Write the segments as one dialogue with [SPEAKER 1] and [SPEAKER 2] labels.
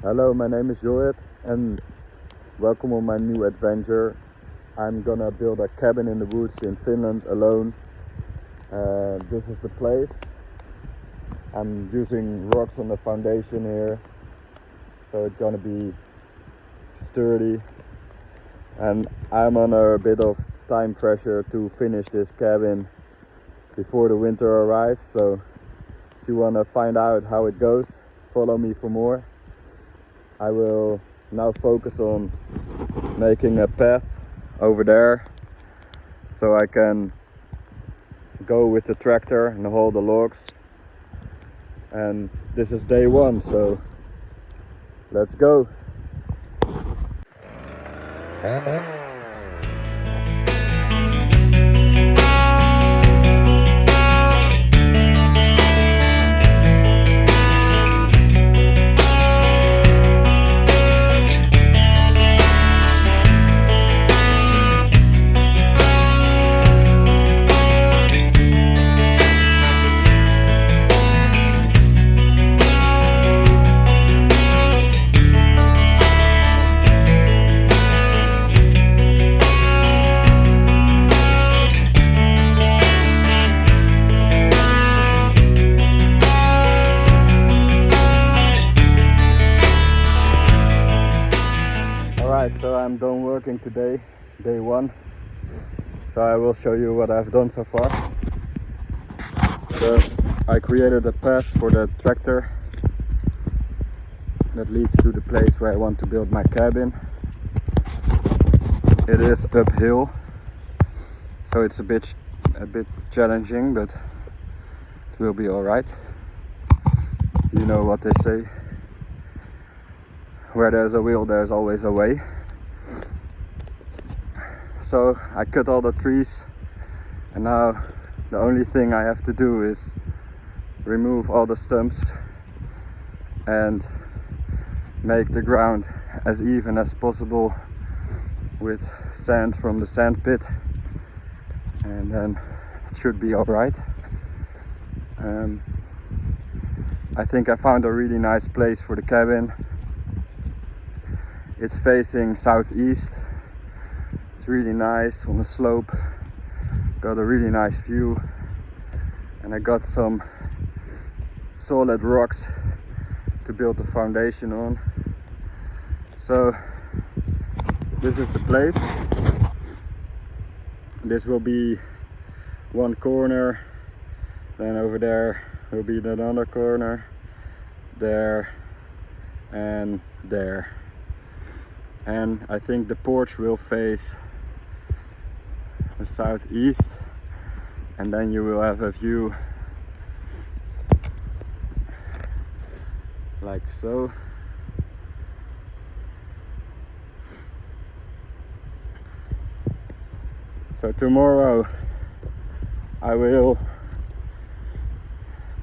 [SPEAKER 1] Hello, my name is Jorit and welcome on my new adventure. I'm gonna build a cabin in the woods in Finland alone. This is the place. I'm using rocks on the foundation here, so it's gonna be sturdy. And I'm under a bit of time pressure to finish this cabin before the winter arrives. So if you wanna find out how it goes, follow me for more. I will now focus on making a path over there so I can go with the tractor and haul the logs. And this is day one, so let's go. So I'm done working today, day one. So I will show you what I've done so far. So I created a path for the tractor that leads to the place where I want to build my cabin. It is uphill, so it's a bit challenging, but it will be alright. You know what they say, where there's a will there's always a way. So I cut all the trees, and now the only thing I have to do is remove all the stumps and make the ground as even as possible with sand from the sand pit, and then it should be alright. I think I found a really nice place for the cabin. It's facing southeast. It's really nice on the slope. Got a really nice view, and I got some solid rocks to build the foundation on. So this is the place. This will be one corner, then over there will be another corner, there and there. And I think the porch will face the southeast, and then you will have a view like so. So tomorrow I will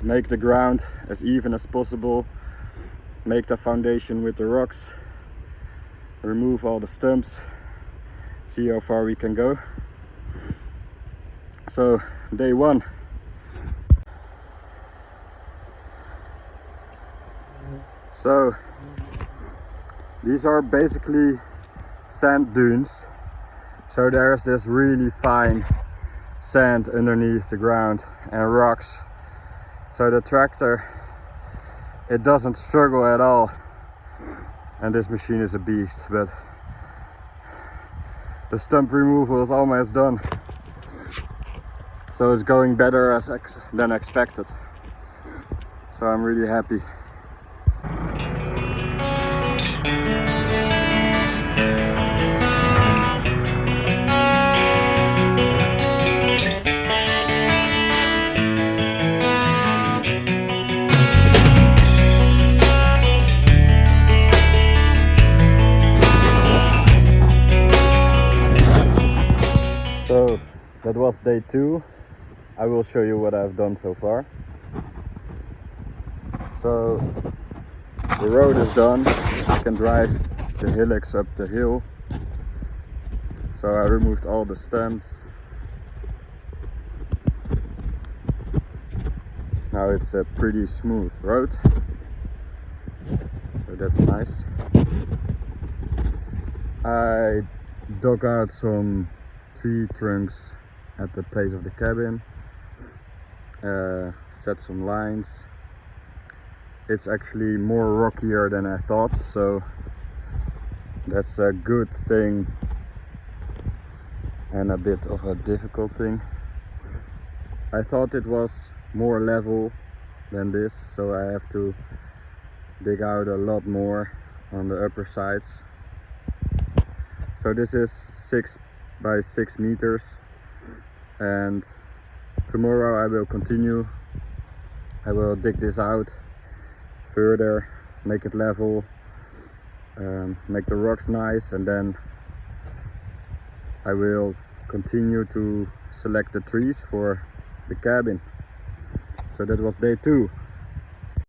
[SPEAKER 1] make the ground as even as possible, make the foundation with the rocks, remove all the stumps, see how far we can go. So day one. So these are basically sand dunes. So there's this really fine sand underneath the ground and rocks. So the tractor, it doesn't struggle at all. And this machine is a beast, but the stump removal is almost done. So it's going better than expected. So I'm really happy. So that was day two. I will show you what I've done so far. So the road is done. I can drive the hillocks up the hill. So I removed all the stumps. Now it's a pretty smooth road. So so that's nice. I dug out some tree trunks at the place of the cabin, set some lines. It's actually more rockier than I thought, so that's a good thing and a bit of a difficult thing. I thought it was more level than this, so I have to dig out a lot more on the upper sides. So this is 6 by 6 meters, and tomorrow I will continue. I will dig this out further, make it level, make the rocks nice, and then I will continue to select the trees for the cabin. So that was day 2.